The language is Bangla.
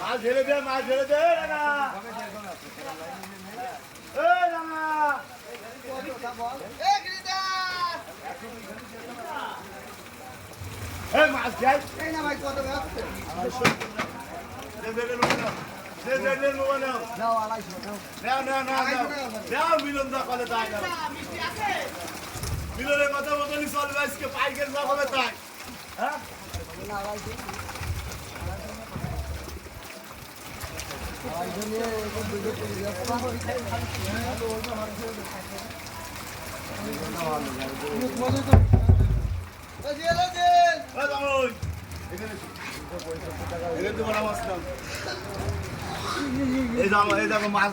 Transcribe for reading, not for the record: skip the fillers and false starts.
মাছ ঝেড়ে দে, মাছ ঝেড়ে দে রাঙা। এই রাঙা এই মাছ যাই না ভাই কত দে মোবাইল নাও আড়াইশো নাও নাও মিলন দা কলে তাই মিলনের কথা মতনই চলবে আজকে পাইকের যা হবে তাই হ্যাঁ না আড়াইশো আড়াইশো নিয়ে দুটো করে এই দেখো মাছ